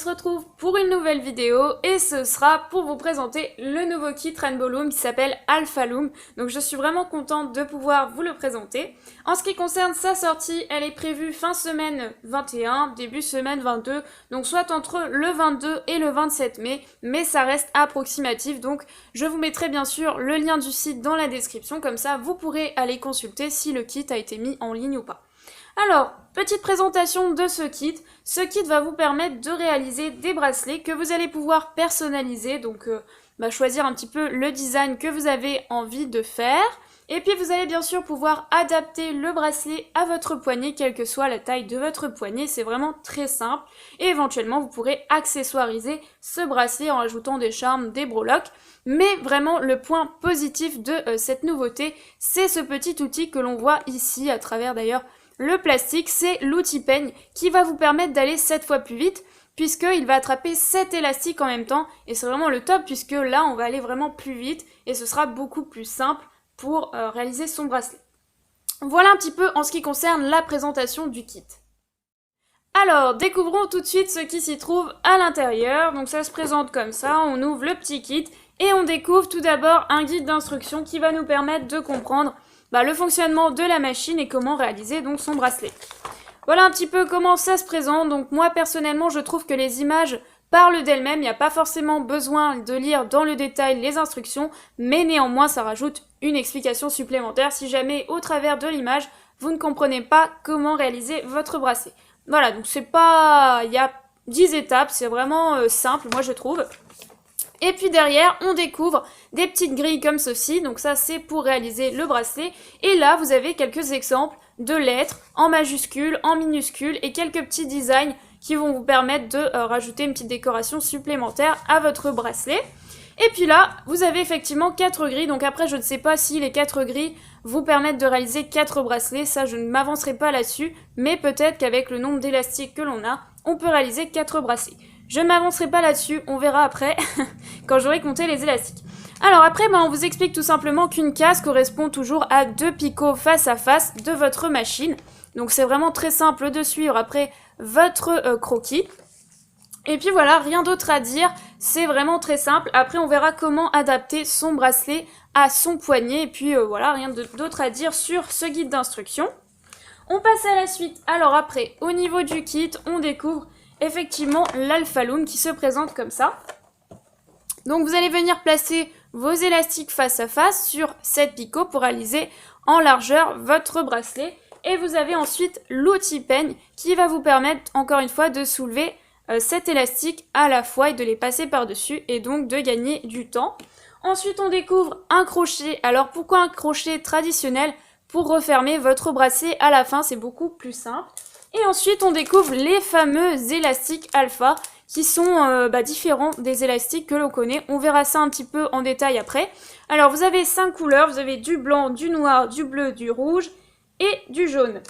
se retrouve pour une nouvelle vidéo et ce sera pour vous présenter le nouveau kit Rainbow Loom qui s'appelle Alpha Loom. Donc je suis vraiment contente de pouvoir vous le présenter. En ce qui concerne sa sortie, elle est prévue fin semaine 21, début semaine 22, donc soit entre le 22 et le 27 mai, mais ça reste approximatif, donc je vous mettrai bien sûr le lien du site dans la description, comme ça vous pourrez aller consulter si le kit a été mis en ligne ou pas. Alors, petite présentation de ce kit. Ce kit va vous permettre de réaliser des bracelets que vous allez pouvoir personnaliser, donc choisir un petit peu le design que vous avez envie de faire. Et puis vous allez bien sûr pouvoir adapter le bracelet à votre poignet, quelle que soit la taille de votre poignet, c'est vraiment très simple. Et éventuellement vous pourrez accessoiriser ce bracelet en ajoutant des charmes, des breloques. Mais vraiment le point positif de cette nouveauté, c'est ce petit outil que l'on voit ici à travers d'ailleurs le plastique, c'est l'outil peigne qui va vous permettre d'aller 7 fois plus vite puisqu'il va attraper 7 élastiques en même temps et c'est vraiment le top puisque là on va aller vraiment plus vite et ce sera beaucoup plus simple pour réaliser son bracelet. Voilà un petit peu en ce qui concerne la présentation du kit. Alors, découvrons tout de suite ce qui s'y trouve à l'intérieur. Donc ça se présente comme ça, on ouvre le petit kit et on découvre tout d'abord un guide d'instruction qui va nous permettre de comprendre le fonctionnement de la machine et comment réaliser donc son bracelet. Voilà un petit peu comment ça se présente. Donc moi personnellement je trouve que les images parlent d'elles-mêmes, il n'y a pas forcément besoin de lire dans le détail les instructions, mais néanmoins ça rajoute une explication supplémentaire si jamais au travers de l'image vous ne comprenez pas comment réaliser votre bracelet. Voilà, donc c'est pas... il y a 10 étapes, c'est vraiment simple moi je trouve. Et puis derrière, on découvre des petites grilles comme ceci, donc ça c'est pour réaliser le bracelet. Et là, vous avez quelques exemples de lettres en majuscules, en minuscules et quelques petits designs qui vont vous permettre de rajouter une petite décoration supplémentaire à votre bracelet. Et puis là, vous avez effectivement 4 grilles, donc après je ne sais pas si les 4 grilles vous permettent de réaliser 4 bracelets, ça je ne m'avancerai pas là-dessus, mais peut-être qu'avec le nombre d'élastiques que l'on a, on peut réaliser 4 bracelets. Je ne m'avancerai pas là-dessus, on verra après, quand j'aurai compté les élastiques. Alors après, on vous explique tout simplement qu'une case correspond toujours à 2 picots face à face de votre machine. Donc c'est vraiment très simple de suivre après votre croquis. Et puis voilà, rien d'autre à dire, c'est vraiment très simple. Après on verra comment adapter son bracelet à son poignet. Et puis voilà, rien d'autre à dire sur ce guide d'instruction. On passe à la suite. Alors après, au niveau du kit, on découvre effectivement l'Alpha Loom qui se présente comme ça. Donc vous allez venir placer vos élastiques face à face sur 7 picots pour réaliser en largeur votre bracelet. Et vous avez ensuite l'outil peigne qui va vous permettre encore une fois de soulever 7 élastiques à la fois et de les passer par-dessus et donc de gagner du temps. Ensuite on découvre un crochet. Alors pourquoi un crochet traditionnel? Pour refermer votre bracelet à la fin, c'est beaucoup plus simple. Et ensuite, on découvre les fameux élastiques alpha qui sont différents des élastiques que l'on connaît. On verra ça un petit peu en détail après. Alors, vous avez 5 couleurs. Vous avez du blanc, du noir, du bleu, du rouge et du jaune.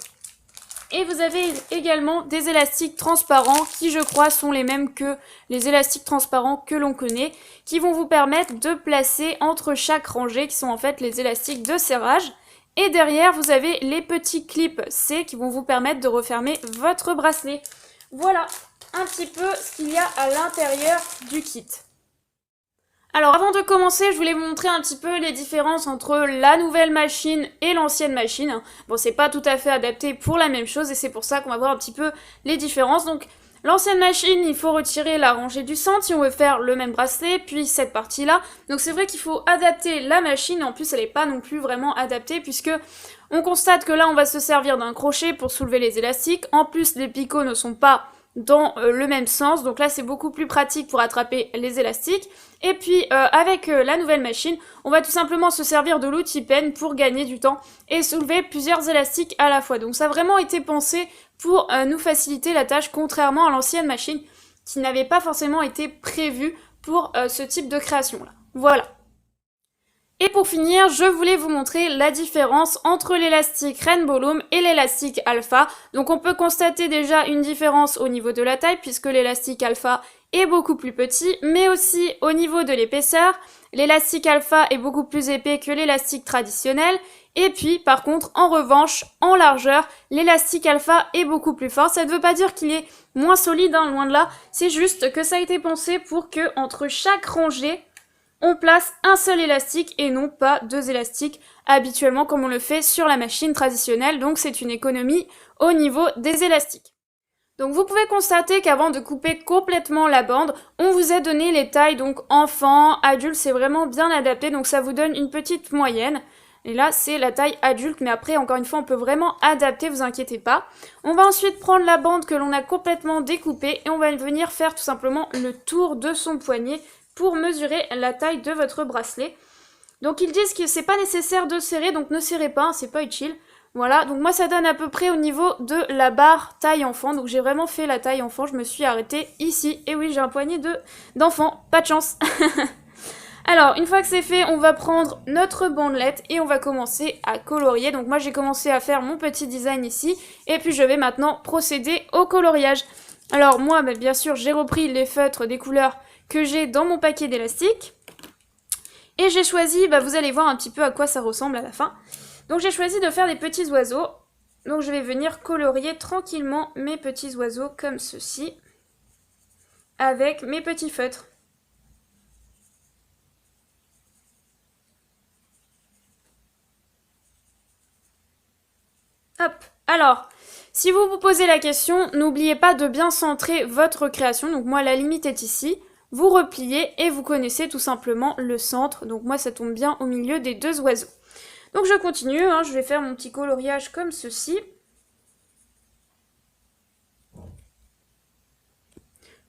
Et vous avez également des élastiques transparents qui, je crois, sont les mêmes que les élastiques transparents que l'on connaît, qui vont vous permettre de placer entre chaque rangée, qui sont en fait les élastiques de serrage. Et derrière, vous avez les petits clips C qui vont vous permettre de refermer votre bracelet. Voilà un petit peu ce qu'il y a à l'intérieur du kit. Alors avant de commencer, je voulais vous montrer un petit peu les différences entre la nouvelle machine et l'ancienne machine. Bon, c'est pas tout à fait adapté pour la même chose et c'est pour ça qu'on va voir un petit peu les différences. Donc l'ancienne machine, il faut retirer la rangée du centre si on veut faire le même bracelet, puis cette partie-là. Donc c'est vrai qu'il faut adapter la machine, en plus elle n'est pas non plus vraiment adaptée puisque on constate que là on va se servir d'un crochet pour soulever les élastiques. En plus les picots ne sont pas dans le même sens, donc là c'est beaucoup plus pratique pour attraper les élastiques. Et puis avec la nouvelle machine, on va tout simplement se servir de l'outil peigne pour gagner du temps et soulever plusieurs élastiques à la fois. Donc ça a vraiment été pensé pour nous faciliter la tâche, contrairement à l'ancienne machine qui n'avait pas forcément été prévue pour ce type de création-là. Voilà. Et pour finir, je voulais vous montrer la différence entre l'élastique Rainbow Loom et l'élastique Alpha. Donc on peut constater déjà une différence au niveau de la taille puisque l'élastique Alpha est beaucoup plus petit, mais aussi au niveau de l'épaisseur, l'élastique alpha est beaucoup plus épais que l'élastique traditionnel, et puis par contre, en revanche, en largeur, l'élastique alpha est beaucoup plus fort. Ça ne veut pas dire qu'il est moins solide, hein, loin de là, c'est juste que ça a été pensé pour que entre chaque rangée, on place un seul élastique et non pas deux élastiques habituellement comme on le fait sur la machine traditionnelle, donc c'est une économie au niveau des élastiques. Donc vous pouvez constater qu'avant de couper complètement la bande, on vous a donné les tailles, donc enfant, adulte, c'est vraiment bien adapté, donc ça vous donne une petite moyenne. Et là, c'est la taille adulte, mais après, encore une fois, on peut vraiment adapter, vous inquiétez pas. On va ensuite prendre la bande que l'on a complètement découpée et on va venir faire tout simplement le tour de son poignet pour mesurer la taille de votre bracelet. Donc ils disent que c'est pas nécessaire de serrer, donc ne serrez pas, hein, c'est pas utile. Voilà, donc moi ça donne à peu près au niveau de la barre taille enfant, donc j'ai vraiment fait la taille enfant, je me suis arrêtée ici. Et oui, j'ai un poignet d'enfant, pas de chance. Alors, une fois que c'est fait, on va prendre notre bandelette et on va commencer à colorier. Donc moi j'ai commencé à faire mon petit design ici, et puis je vais maintenant procéder au coloriage. Alors moi, bien sûr, j'ai repris les feutres des couleurs que j'ai dans mon paquet d'élastiques. Et j'ai choisi, vous allez voir un petit peu à quoi ça ressemble à la fin. Donc j'ai choisi de faire des petits oiseaux. Donc je vais venir colorier tranquillement mes petits oiseaux comme ceci. Avec mes petits feutres. Hop, alors, si vous vous posez la question, n'oubliez pas de bien centrer votre création. Donc moi, la limite est ici. Vous repliez et vous connaissez tout simplement le centre. Donc moi, ça tombe bien au milieu des deux oiseaux. Donc je continue, hein, je vais faire mon petit coloriage comme ceci.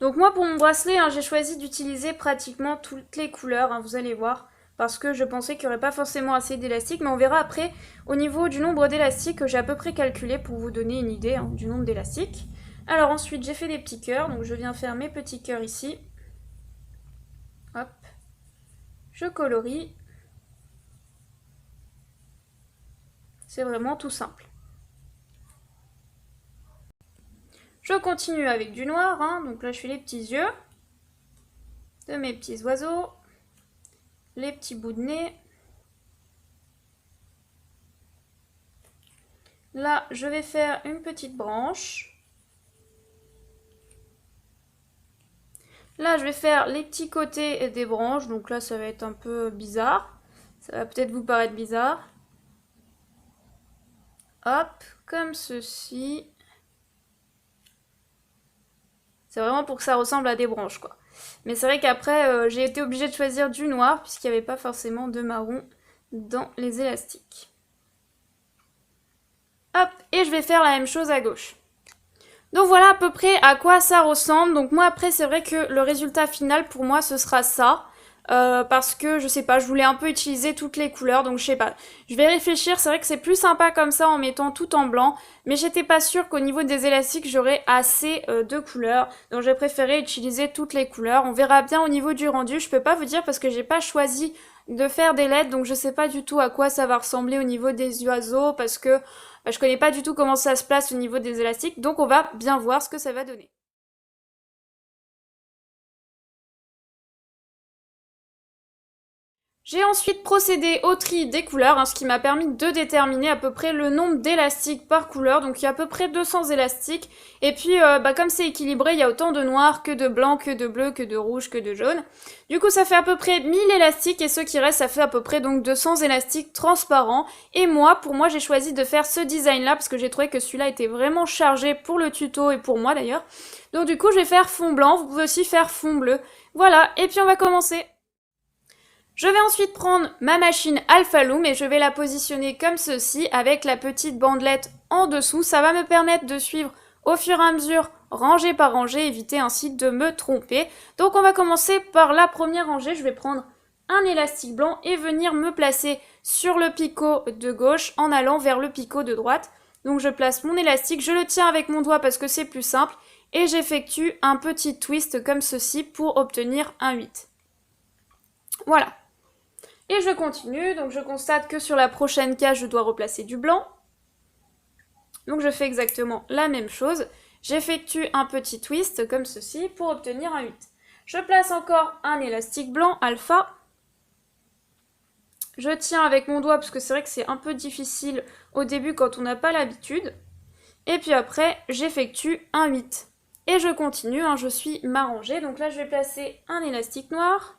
Donc moi, pour mon bracelet, hein, j'ai choisi d'utiliser pratiquement toutes les couleurs, hein, vous allez voir. Parce que je pensais qu'il n'y aurait pas forcément assez d'élastiques, mais on verra après au niveau du nombre d'élastiques que j'ai à peu près calculé pour vous donner une idée, hein, du nombre d'élastiques. Alors ensuite j'ai fait des petits cœurs, donc je viens faire mes petits cœurs ici. Hop, je colorie. C'est vraiment tout simple. Je continue avec du noir, hein, donc là je fais les petits yeux de mes petits oiseaux, les petits bouts de nez. Là, je vais faire une petite branche. Là, je vais faire les petits côtés des branches. Donc là, ça va être un peu bizarre. Ça va peut-être vous paraître bizarre. Hop, comme ceci. C'est vraiment pour que ça ressemble à des branches, quoi. Mais c'est vrai qu'après, j'ai été obligée de choisir du noir puisqu'il n'y avait pas forcément de marron dans les élastiques. Hop, et je vais faire la même chose à gauche. Donc voilà à peu près à quoi ça ressemble. Donc moi après c'est vrai que le résultat final pour moi ce sera ça. Parce que je sais pas, je voulais un peu utiliser toutes les couleurs, donc je sais pas. Je vais réfléchir, c'est vrai que c'est plus sympa comme ça en mettant tout en blanc, mais j'étais pas sûre qu'au niveau des élastiques j'aurais assez de couleurs, donc j'ai préféré utiliser toutes les couleurs. On verra bien au niveau du rendu, je peux pas vous dire parce que j'ai pas choisi de faire des LED, donc je sais pas du tout à quoi ça va ressembler au niveau des oiseaux, parce que je connais pas du tout comment ça se place au niveau des élastiques, donc on va bien voir ce que ça va donner. J'ai ensuite procédé au tri des couleurs, hein, ce qui m'a permis de déterminer à peu près le nombre d'élastiques par couleur. Donc il y a à peu près 200 élastiques. Et puis comme c'est équilibré, il y a autant de noir que de blanc, que de bleu, que de rouge, que de jaune. Du coup ça fait à peu près 1000 élastiques et ce qui reste ça fait à peu près donc 200 élastiques transparents. Et pour moi j'ai choisi de faire ce design là parce que j'ai trouvé que celui-là était vraiment chargé pour le tuto et pour moi d'ailleurs. Donc du coup je vais faire fond blanc, vous pouvez aussi faire fond bleu. Voilà, et puis on va commencer. Je vais ensuite prendre ma machine Alpha Loom et je vais la positionner comme ceci avec la petite bandelette en dessous. Ça va me permettre de suivre au fur et à mesure, rangée par rangée, éviter ainsi de me tromper. Donc on va commencer par la première rangée. Je vais prendre un élastique blanc et venir me placer sur le picot de gauche en allant vers le picot de droite. Donc je place mon élastique, je le tiens avec mon doigt parce que c'est plus simple et j'effectue un petit twist comme ceci pour obtenir un 8. Voilà. Et je continue, donc je constate que sur la prochaine case, je dois replacer du blanc. Donc je fais exactement la même chose. j'effectue un petit twist comme ceci pour obtenir un 8. Je place encore un élastique blanc alpha. Je tiens avec mon doigt parce que c'est vrai que c'est un peu difficile au début quand on n'a pas l'habitude. Et puis après, j'effectue un 8. Et je continue, hein, je suis ma rangée. Donc là, je vais placer un élastique noir.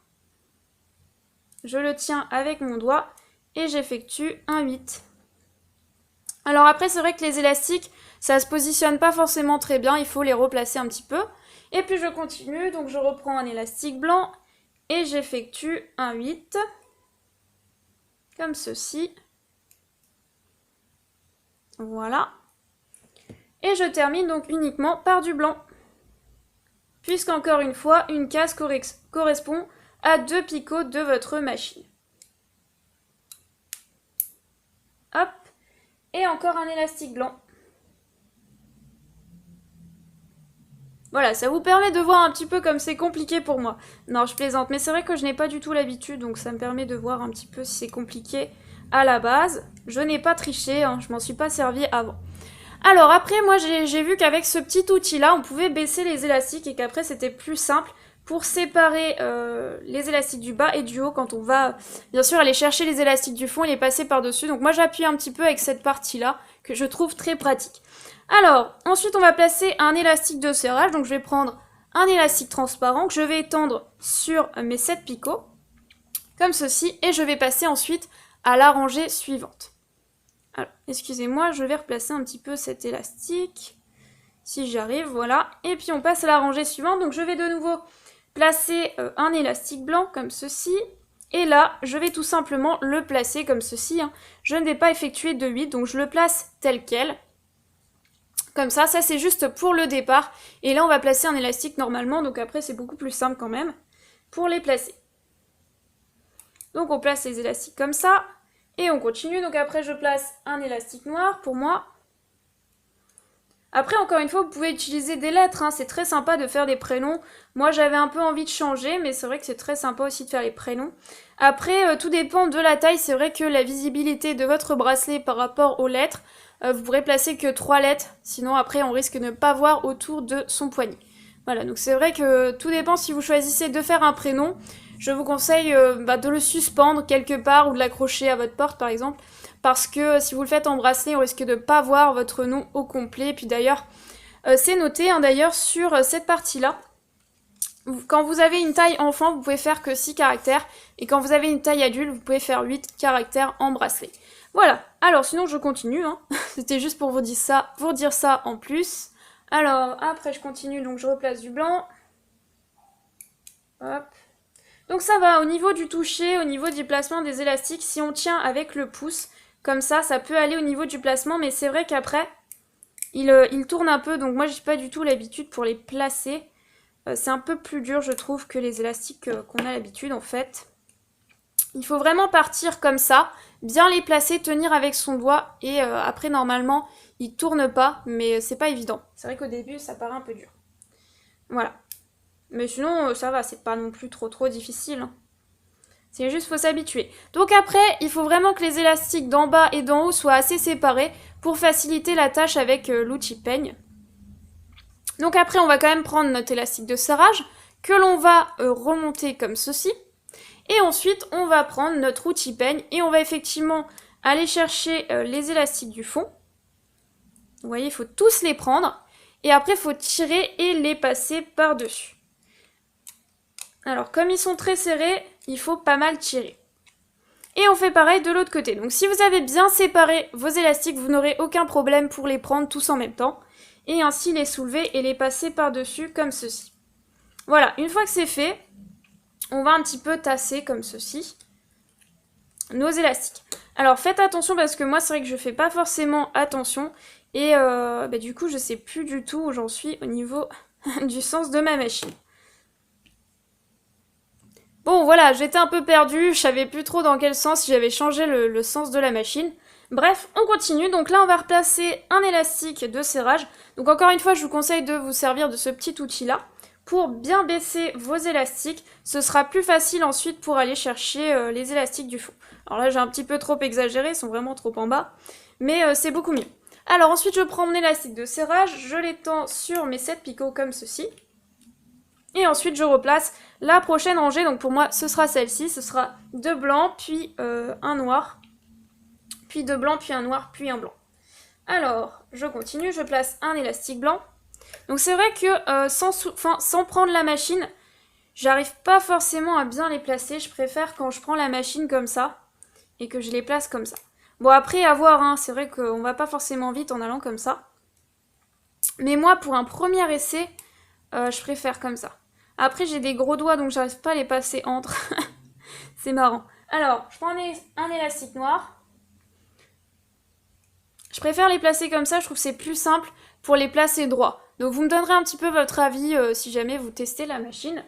Je le tiens avec mon doigt et j'effectue un 8. Alors après, c'est vrai que les élastiques, ça se positionne pas forcément très bien, il faut les replacer un petit peu. Et puis je continue, donc je reprends un élastique blanc et j'effectue un 8. Comme ceci. Voilà. Et je termine donc uniquement par du blanc. Puisqu'encore une fois, une case correspond à 2 picots de votre machine. Hop. Et encore un élastique blanc. Voilà, ça vous permet de voir un petit peu comme c'est compliqué pour moi. Non, je plaisante, mais c'est vrai que je n'ai pas du tout l'habitude, donc ça me permet de voir un petit peu si c'est compliqué à la base. Je n'ai pas triché, hein, je m'en suis pas servi avant. Alors après, moi j'ai vu qu'avec ce petit outil-là, on pouvait baisser les élastiques et qu'après c'était plus simple pour séparer les élastiques du bas et du haut quand on va, bien sûr, aller chercher les élastiques du fond et les passer par-dessus. Donc moi j'appuie un petit peu avec cette partie-là, que je trouve très pratique. Alors, ensuite on va placer un élastique de serrage, donc je vais prendre un élastique transparent que je vais étendre sur mes 7 picots, comme ceci, et je vais passer ensuite à la rangée suivante. Alors, excusez-moi, je vais replacer un petit peu cet élastique, si j'y arrive, voilà, et puis on passe à la rangée suivante, donc je vais de nouveau placer un élastique blanc, comme ceci, et là, je vais tout simplement le placer comme ceci, hein. Je ne vais pas effectuer de 8, donc je le place tel quel. Comme ça c'est juste pour le départ. Et là, on va placer un élastique normalement, donc après, c'est beaucoup plus simple quand même pour les placer. Donc, on place les élastiques comme ça, et on continue. Donc après, je place un élastique noir pour moi. Après, encore une fois, vous pouvez utiliser des lettres, hein. C'est très sympa de faire des prénoms. Moi, j'avais un peu envie de changer, mais c'est vrai que c'est très sympa aussi de faire les prénoms. Après, tout dépend de la taille. C'est vrai que la visibilité de votre bracelet par rapport aux lettres, vous pourrez placer que 3 lettres, sinon après on risque de ne pas voir autour de son poignet. Voilà, donc c'est vrai que tout dépend si vous choisissez de faire un prénom. Je vous conseille de le suspendre quelque part ou de l'accrocher à votre porte par exemple, parce que si vous le faites en bracelet, on risque de ne pas voir votre nom au complet. Et puis d'ailleurs, c'est noté hein, d'ailleurs sur cette partie-là. Quand vous avez une taille enfant, vous pouvez faire que 6 caractères, et quand vous avez une taille adulte, vous pouvez faire 8 caractères en bracelet. Voilà, alors sinon je continue, hein. C'était juste pour vous dire ça en plus. Alors après je continue, donc je replace du blanc. Hop. Donc ça va, au niveau du toucher, au niveau du placement des élastiques, si on tient avec le pouce, comme ça peut aller au niveau du placement, mais c'est vrai qu'après, il tourne un peu, donc moi j'ai pas du tout l'habitude pour les placer. C'est un peu plus dur je trouve que les élastiques qu'on a l'habitude en fait. Il faut vraiment partir comme ça, bien les placer, tenir avec son doigt, et après normalement il tourne pas, mais c'est pas évident. C'est vrai qu'au début ça paraît un peu dur. Voilà. Mais sinon ça va, c'est pas non plus trop difficile. Hein. C'est juste faut s'habituer. Donc après, il faut vraiment que les élastiques d'en bas et d'en haut soient assez séparés pour faciliter la tâche avec l'outil peigne. Donc après on va quand même prendre notre élastique de serrage, que l'on va remonter comme ceci. Et ensuite, on va prendre notre outil peigne et on va effectivement aller chercher les élastiques du fond. Vous voyez, il faut tous les prendre. Et après, il faut tirer et les passer par-dessus. Alors, comme ils sont très serrés, il faut pas mal tirer. Et on fait pareil de l'autre côté. Donc, si vous avez bien séparé vos élastiques, vous n'aurez aucun problème pour les prendre tous en même temps. Et ainsi les soulever et les passer par-dessus comme ceci. Voilà, une fois que c'est fait, on va un petit peu tasser comme ceci nos élastiques. Alors faites attention parce que moi c'est vrai que je fais pas forcément attention et du coup je sais plus du tout où j'en suis au niveau du sens de ma machine. Bon voilà, j'étais un peu perdue, je savais plus trop dans quel sens, si j'avais changé le sens de la machine. Bref, on continue, donc là on va replacer un élastique de serrage. Donc encore une fois je vous conseille de vous servir de ce petit outil là. Pour bien baisser vos élastiques, ce sera plus facile ensuite pour aller chercher les élastiques du fond. Alors là j'ai un petit peu trop exagéré, ils sont vraiment trop en bas, mais c'est beaucoup mieux. Alors ensuite je prends mon élastique de serrage, je l'étends sur mes 7 picots comme ceci. Et ensuite je replace la prochaine rangée, donc pour moi ce sera celle-ci, ce sera 2 blancs, puis un noir, puis 2 blancs, puis un noir, puis un blanc. Alors je continue, je place un élastique blanc. Donc c'est vrai que sans prendre la machine, j'arrive pas forcément à bien les placer, je préfère quand je prends la machine comme ça, et que je les place comme ça. Bon après à voir, hein, c'est vrai qu'on va pas forcément vite en allant comme ça. Mais moi pour un premier essai, je préfère comme ça. Après j'ai des gros doigts donc j'arrive pas à les passer entre. C'est marrant. Alors je prends un élastique noir. Je préfère les placer comme ça, je trouve que c'est plus simple pour les placer droit. Donc vous me donnerez un petit peu votre avis si jamais vous testez la machine.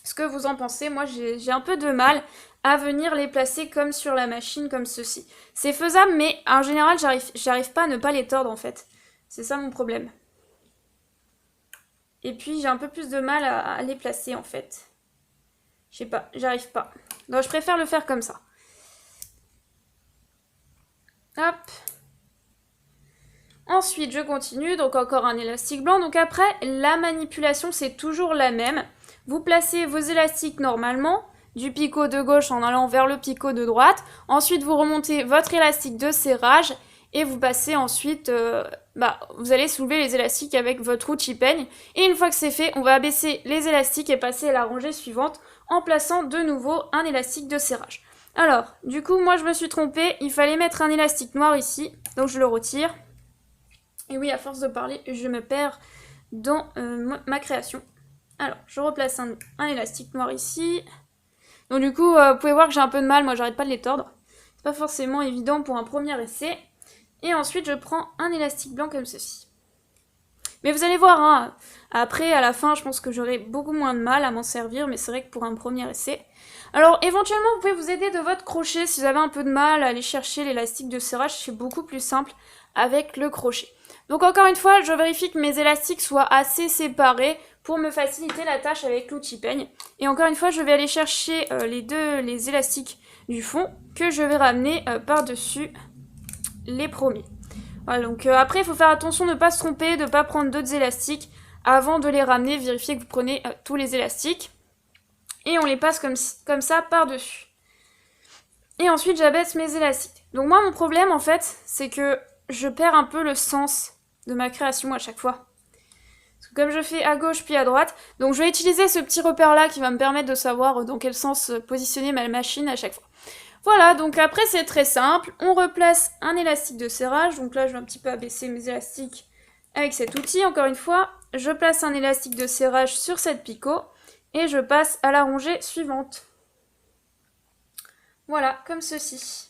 Ce que vous en pensez, moi j'ai un peu de mal à venir les placer comme sur la machine, comme ceci. C'est faisable, mais en général, j'arrive pas à ne pas les tordre, en fait. C'est ça mon problème. Et puis, j'ai un peu plus de mal à les placer, en fait. Je sais pas, j'arrive pas. Donc, je préfère le faire comme ça. Hop. Ensuite, je continue, donc encore un élastique blanc. Donc après, la manipulation, c'est toujours la même. Vous placez vos élastiques normalement, du picot de gauche en allant vers le picot de droite. Ensuite, vous remontez votre élastique de serrage et vous passez ensuite, vous allez soulever les élastiques avec votre outil peigne. Et une fois que c'est fait, on va abaisser les élastiques et passer à la rangée suivante en plaçant de nouveau un élastique de serrage. Alors, du coup, moi je me suis trompée, il fallait mettre un élastique noir ici, donc je le retire. Et oui, à force de parler, je me perds dans ma création. Alors, je replace un élastique noir ici. Donc du coup, vous pouvez voir que j'ai un peu de mal, moi j'arrête pas de les tordre. C'est pas forcément évident pour un premier essai. Et ensuite, je prends un élastique blanc comme ceci. Mais vous allez voir, hein, après, à la fin, je pense que j'aurai beaucoup moins de mal à m'en servir, mais c'est vrai que pour un premier essai. Alors, éventuellement, vous pouvez vous aider de votre crochet si vous avez un peu de mal à aller chercher l'élastique de serrage, c'est beaucoup plus simple avec le crochet. Donc encore une fois, je vérifie que mes élastiques soient assez séparés pour me faciliter la tâche avec l'outil peigne. Et encore une fois, je vais aller chercher les élastiques du fond que je vais ramener par-dessus les premiers. Voilà, donc après, il faut faire attention de ne pas se tromper, de ne pas prendre d'autres élastiques avant de les ramener. Vérifiez que vous prenez tous les élastiques. Et on les passe comme ça par-dessus. Et ensuite, j'abaisse mes élastiques. Donc moi, mon problème, en fait, c'est que je perds un peu le sens de ma création à chaque fois. Parce que comme je fais à gauche puis à droite, donc je vais utiliser ce petit repère-là qui va me permettre de savoir dans quel sens positionner ma machine à chaque fois. Voilà, donc après c'est très simple, on replace un élastique de serrage, donc là je vais un petit peu abaisser mes élastiques avec cet outil, encore une fois, je place un élastique de serrage sur cette picot, et je passe à la rangée suivante. Voilà, comme ceci.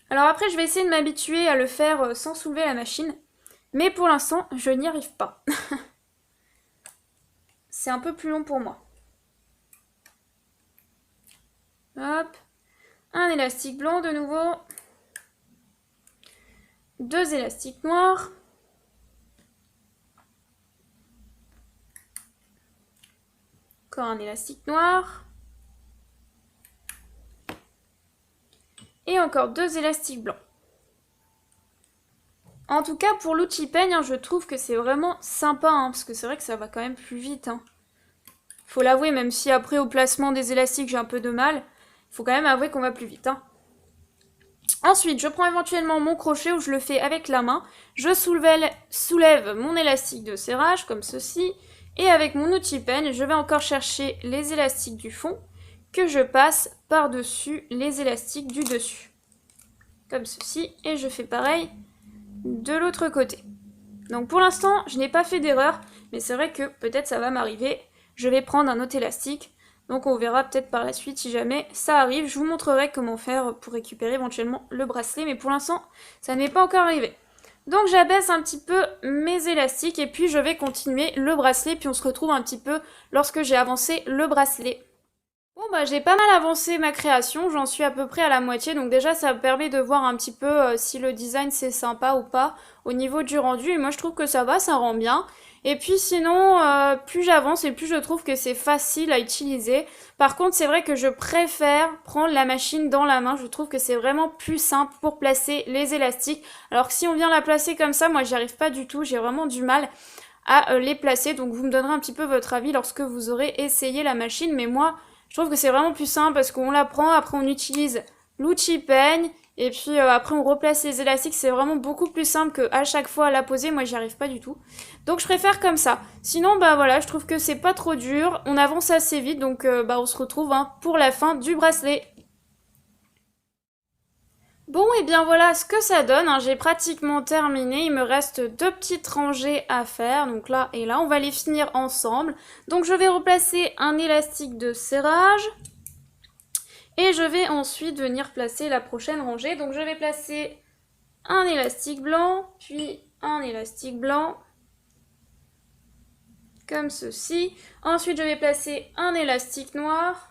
Alors après je vais essayer de m'habituer à le faire sans soulever la machine, mais pour l'instant je n'y arrive pas. C'est un peu plus long pour moi. Hop. Un élastique blanc de nouveau. 2 élastiques noirs. Encore un élastique noir. Et encore 2 élastiques blancs. En tout cas, pour l'outil peigne, je trouve que c'est vraiment sympa, parce que c'est vrai que ça va quand même plus vite. Faut l'avouer, même si après au placement des élastiques j'ai un peu de mal, il faut quand même avouer qu'on va plus vite. Ensuite, je prends éventuellement mon crochet où je le fais avec la main. Je soulève mon élastique de serrage comme ceci. Et avec mon outil peigne, je vais encore chercher les élastiques du fond que je passe par-dessus les élastiques du dessus. Comme ceci. Et je fais pareil de l'autre côté. Donc pour l'instant, je n'ai pas fait d'erreur, mais c'est vrai que peut-être ça va m'arriver. Je vais prendre un autre élastique. Donc on verra peut-être par la suite si jamais ça arrive. Je vous montrerai comment faire pour récupérer éventuellement le bracelet. Mais pour l'instant, ça n'est pas encore arrivé. Donc j'abaisse un petit peu mes élastiques et puis je vais continuer le bracelet. Puis on se retrouve un petit peu lorsque j'ai avancé le bracelet. Bon bah j'ai pas mal avancé ma création, j'en suis à peu près à la moitié, donc déjà ça me permet de voir un petit peu si le design c'est sympa ou pas au niveau du rendu, et moi je trouve que ça va, ça rend bien. Et puis sinon, plus j'avance et plus je trouve que c'est facile à utiliser. Par contre c'est vrai que je préfère prendre la machine dans la main, je trouve que c'est vraiment plus simple pour placer les élastiques. Alors que si on vient la placer comme ça, moi j'y arrive pas du tout, j'ai vraiment du mal à les placer, donc vous me donnerez un petit peu votre avis lorsque vous aurez essayé la machine, mais moi je trouve que c'est vraiment plus simple parce qu'on la prend, après on utilise l'outil peigne, et puis après on replace les élastiques, c'est vraiment beaucoup plus simple que à chaque fois à la poser, moi j'y arrive pas du tout. Donc je préfère comme ça. Sinon bah voilà, je trouve que c'est pas trop dur, on avance assez vite, donc bah on se retrouve pour la fin du bracelet. Bon, et bien voilà ce que ça donne, hein. J'ai pratiquement terminé, il me reste deux petites rangées à faire, donc là et là, on va les finir ensemble. Donc je vais replacer un élastique de serrage, et je vais ensuite venir placer la prochaine rangée. Donc je vais placer un élastique blanc, puis un élastique blanc, comme ceci. Ensuite je vais placer un élastique noir,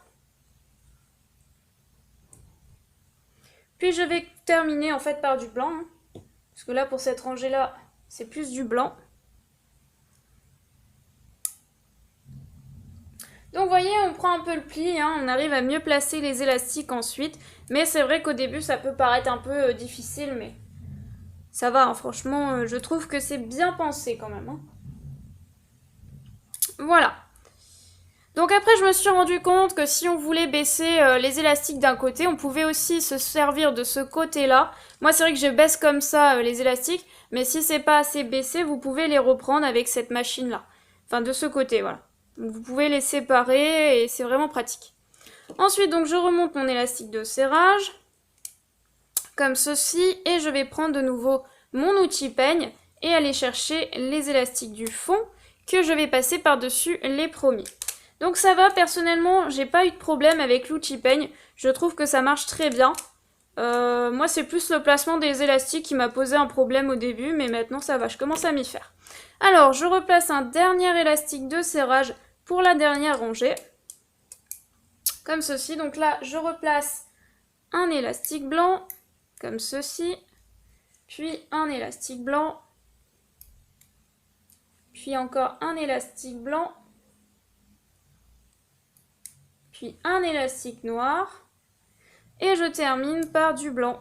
puis je vais terminer en fait par du blanc, hein, parce que là pour cette rangée là, c'est plus du blanc. Donc vous voyez, on prend un peu le pli, hein, on arrive à mieux placer les élastiques ensuite. Mais c'est vrai qu'au début, ça peut paraître un peu difficile, mais ça va, hein, franchement, je trouve que c'est bien pensé quand même. Hein. Voilà. Donc après, je me suis rendu compte que si on voulait baisser les élastiques d'un côté, on pouvait aussi se servir de ce côté-là. Moi, c'est vrai que je baisse comme ça les élastiques, mais si c'est pas assez baissé, vous pouvez les reprendre avec cette machine-là. Enfin, de ce côté, voilà. Donc vous pouvez les séparer et c'est vraiment pratique. Ensuite, donc je remonte mon élastique de serrage, comme ceci, et je vais prendre de nouveau mon outil peigne et aller chercher les élastiques du fond que je vais passer par-dessus les premiers. Donc ça va, personnellement, j'ai pas eu de problème avec l'outil peigne, je trouve que ça marche très bien. Moi, c'est plus le placement des élastiques qui m'a posé un problème au début, mais maintenant ça va, je commence à m'y faire. Alors, je replace un dernier élastique de serrage pour la dernière rangée, comme ceci. Donc là, je replace un élastique blanc, comme ceci, puis un élastique blanc, puis encore un élastique blanc, puis un élastique noir, et je termine par du blanc.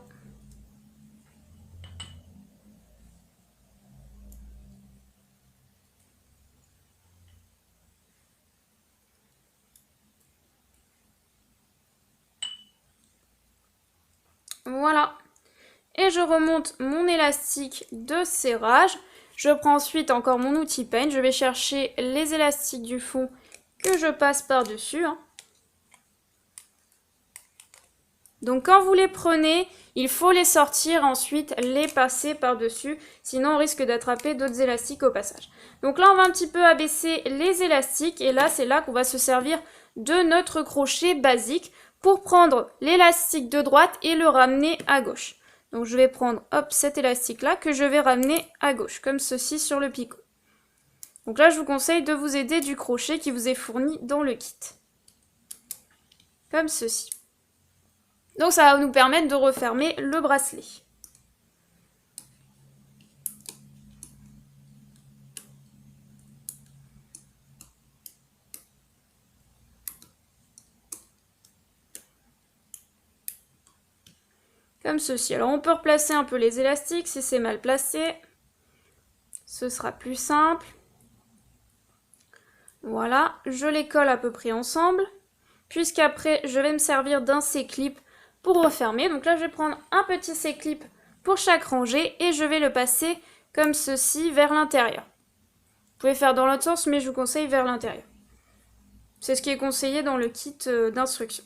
Voilà. Et je remonte mon élastique de serrage. Je prends ensuite encore mon outil peigne. Je vais chercher les élastiques du fond que je passe par-dessus. Hein. Donc quand vous les prenez, il faut les sortir, ensuite les passer par-dessus. Sinon on risque d'attraper d'autres élastiques au passage. Donc là on va un petit peu abaisser les élastiques. Et là c'est là qu'on va se servir de notre crochet basique pour prendre l'élastique de droite et le ramener à gauche. Donc je vais prendre hop, cet élastique là que je vais ramener à gauche, comme ceci sur le picot. Donc là je vous conseille de vous aider du crochet qui vous est fourni dans le kit. Comme ceci. Donc ça va nous permettre de refermer le bracelet. Comme ceci. Alors on peut replacer un peu les élastiques si c'est mal placé. Ce sera plus simple. Voilà, je les colle à peu près ensemble. Puisqu'après je vais me servir d'un C-clip pour refermer. Donc là je vais prendre un petit C-clip pour chaque rangée et je vais le passer comme ceci vers l'intérieur. Vous pouvez faire dans l'autre sens mais je vous conseille vers l'intérieur. C'est ce qui est conseillé dans le kit d'instruction.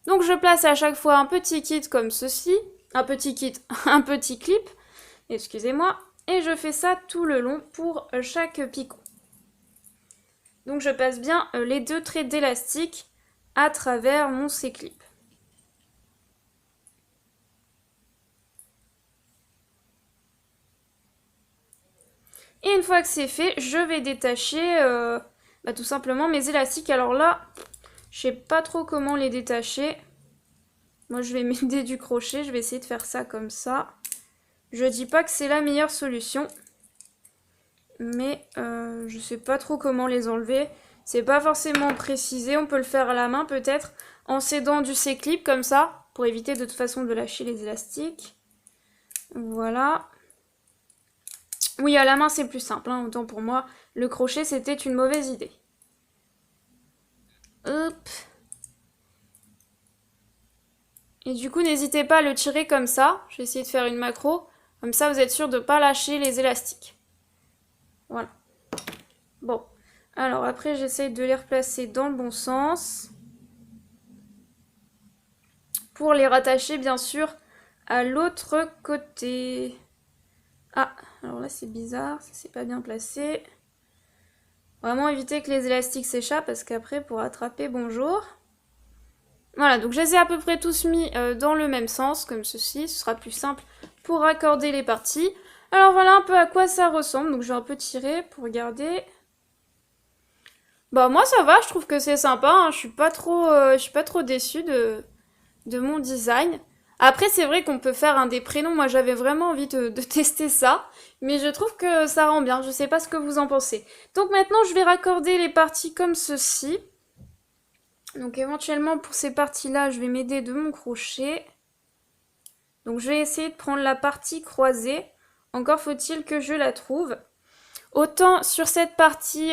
Donc je place à chaque fois un petit kit comme ceci, un petit clip, excusez-moi, et je fais ça tout le long pour chaque picot. Donc je passe bien les deux traits d'élastique à travers mon C-clip. Et une fois que c'est fait, je vais détacher tout simplement mes élastiques. Alors là, Je sais pas trop comment les détacher. Moi, je vais m'aider du crochet. Je vais essayer de faire ça comme ça. Je dis pas que c'est la meilleure solution. Mais je sais pas trop comment les enlever. C'est pas forcément précisé. On peut le faire à la main peut-être. En s'aidant du C-clip comme ça. Pour éviter de toute façon de lâcher les élastiques. Voilà. Oui, à la main c'est plus simple. Hein. Autant pour moi, le crochet c'était une mauvaise idée. Hop. Et du coup, n'hésitez pas à le tirer comme ça. Je vais essayer de faire une macro. Comme ça, vous êtes sûr de ne pas lâcher les élastiques. Voilà. Bon. Alors après, j'essaye de les replacer dans le bon sens. Pour les rattacher, bien sûr, à l'autre côté. Ah, alors là, c'est bizarre. Ça, c'est pas bien placé. Vraiment éviter que les élastiques s'échappent parce qu'après, pour attraper, bonjour. Voilà, donc je les ai à peu près tous mis dans le même sens, comme ceci. Ce sera plus simple pour raccorder les parties. Alors voilà un peu à quoi ça ressemble. Donc je vais un peu tirer pour regarder. Bah moi ça va, je trouve que c'est sympa. Hein. Je suis pas trop déçue de mon design. Après c'est vrai qu'on peut faire un des prénoms. Moi j'avais vraiment envie de tester ça. Mais je trouve que ça rend bien. Je sais pas ce que vous en pensez. Donc maintenant je vais raccorder les parties comme ceci. Donc éventuellement pour ces parties-là, je vais m'aider de mon crochet. Donc je vais essayer de prendre la partie croisée. Encore faut-il que je la trouve. Autant sur cette partie,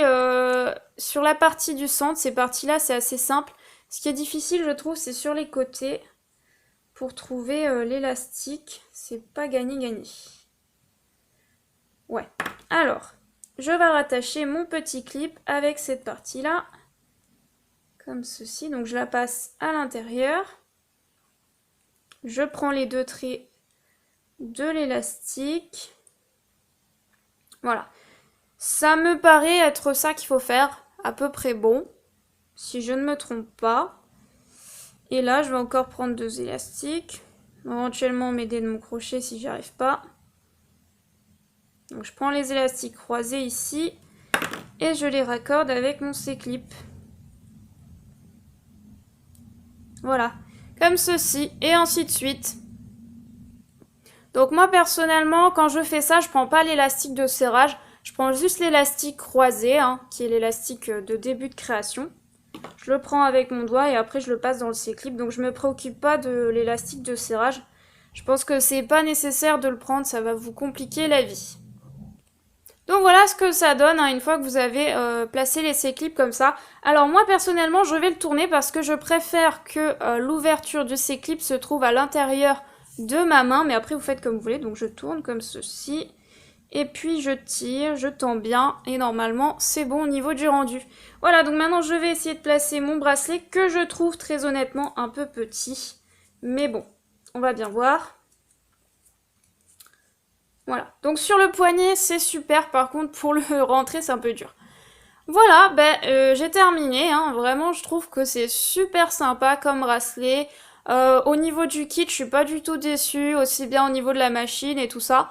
sur la partie du centre, ces parties-là c'est assez simple. Ce qui est difficile je trouve c'est sur les côtés. Pour trouver l'élastique, c'est pas gagné. Ouais, alors, je vais rattacher mon petit clip avec cette partie-là. Comme ceci, donc je la passe à l'intérieur. Je prends les deux traits de l'élastique. Voilà. Ça me paraît être ça qu'il faut faire, à peu près bon, si je ne me trompe pas. Et là, je vais encore prendre deux élastiques. Éventuellement m'aider de mon crochet si j'y arrive pas. Donc je prends les élastiques croisés ici et je les raccorde avec mon C-clip. Voilà, comme ceci, et ainsi de suite. Donc moi personnellement, quand je fais ça, je prends pas l'élastique de serrage, je prends juste l'élastique croisé, hein, qui est l'élastique de début de création. Je le prends avec mon doigt et après je le passe dans le C-clip, donc je me préoccupe pas de l'élastique de serrage. Je pense que c'est pas nécessaire de le prendre, ça va vous compliquer la vie. Donc voilà ce que ça donne hein, une fois que vous avez placé les C-clips comme ça. Alors moi personnellement je vais le tourner parce que je préfère que l'ouverture du C-clip se trouve à l'intérieur de ma main. Mais après vous faites comme vous voulez, donc je tourne comme ceci. Et puis je tire, je tends bien et normalement c'est bon au niveau du rendu. Voilà, donc maintenant je vais essayer de placer mon bracelet que je trouve très honnêtement un peu petit. Mais bon, on va bien voir. Voilà, donc sur le poignet c'est super, par contre pour le rentrer c'est un peu dur. Voilà, j'ai terminé, hein. Vraiment je trouve que c'est super sympa comme bracelet. Au niveau du kit je suis pas du tout déçue, aussi bien au niveau de la machine et tout ça.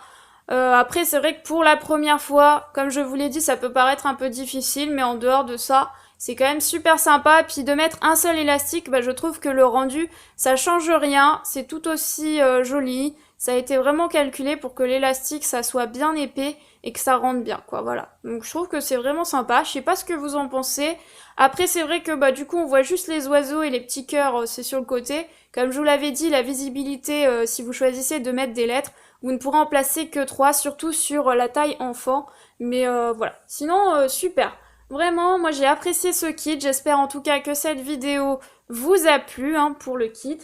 Après c'est vrai que pour la première fois, comme je vous l'ai dit, ça peut paraître un peu difficile, mais en dehors de ça, c'est quand même super sympa. Et puis de mettre un seul élastique, je trouve que le rendu, ça change rien, c'est tout aussi joli. Ça a été vraiment calculé pour que l'élastique, ça soit bien épais et que ça rentre bien, quoi, voilà. Donc je trouve que c'est vraiment sympa, je sais pas ce que vous en pensez. Après c'est vrai que du coup on voit juste les oiseaux et les petits cœurs, c'est sur le côté. Comme je vous l'avais dit, la visibilité, si vous choisissez de mettre des lettres, vous ne pourrez en placer que 3, surtout sur la taille enfant. Mais voilà, sinon super. Vraiment, moi j'ai apprécié ce kit, j'espère en tout cas que cette vidéo vous a plu hein, pour le kit.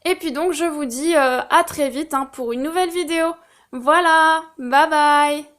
Et puis donc je vous dis à très vite hein, pour une nouvelle vidéo. Voilà, bye bye!